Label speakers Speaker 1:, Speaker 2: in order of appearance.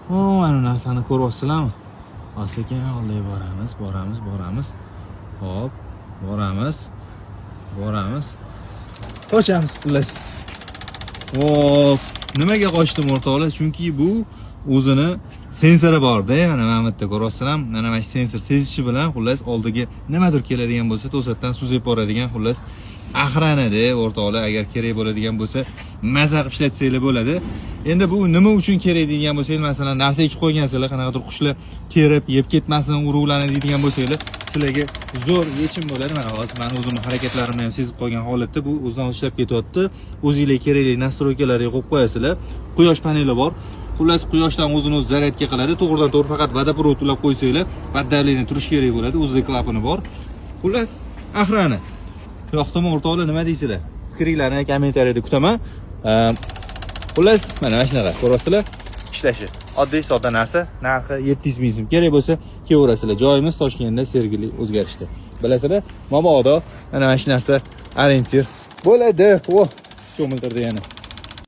Speaker 1: Mana narsani ko'ryapsizlarmi? Sekin oldiga boramiz. Hop, boramiz. Qochamiz xullas. Hop, nimaga qochdim o'rtoqlar? Chunki bu o'zini sensori bor-da, mana bu yerda ko'ryapsizlar. Mana shu sensor sezishi bilan xullas oldiga nimadir keladigan bo'lsa, to'satdan suzib boradigan xullas axranada o'rtoqlar, agar kerak bo'ladigan bo'lsa, maza qilib ishlatsanglar bo'ladi. Endi bu nima uchun kerak degan bo'lsangiz, masalan, narsa ekib qo'ygansizlar, qanaqadir qushlar terib, yeb ketmasin, urug'lanadi degan bo'lsangiz, sizlarga zo'r yechim bo'ladi. Mana hozir men o'zimning harakatlarimni ham sezib qolgan holatda bu o'zidan ishlab ketyapti. O'zingizga kerakli nastroykalarga qo'yib qo'yasizlar. Quyosh paneli bor. Xullas, quyoshdan o'zini o'zi zaryadga qiladi. To'g'ridan-to'g'ri faqat vodoprovod ulab qo'ysanglar, battariyaning turish kerak bo'ladi. O'zida klapani bor. Xullas, axrani. Yoqdimi o'rtoqlar, nima deysizlar? Fikringlarni kommentariyada kutaman. Xullas, mana shunaqa ko'ryapsizlar, ishlashi. Oddiy sodda narsa, narxi 700 ming so'm. Kerak bo'lsa, kelaverasizlar. Joyimiz Toshkentda, Sergeli o'zgarishda. Bilasizlar, mabodo mana shu narsa orientir bo'ladi. Cho'miltirdi yana.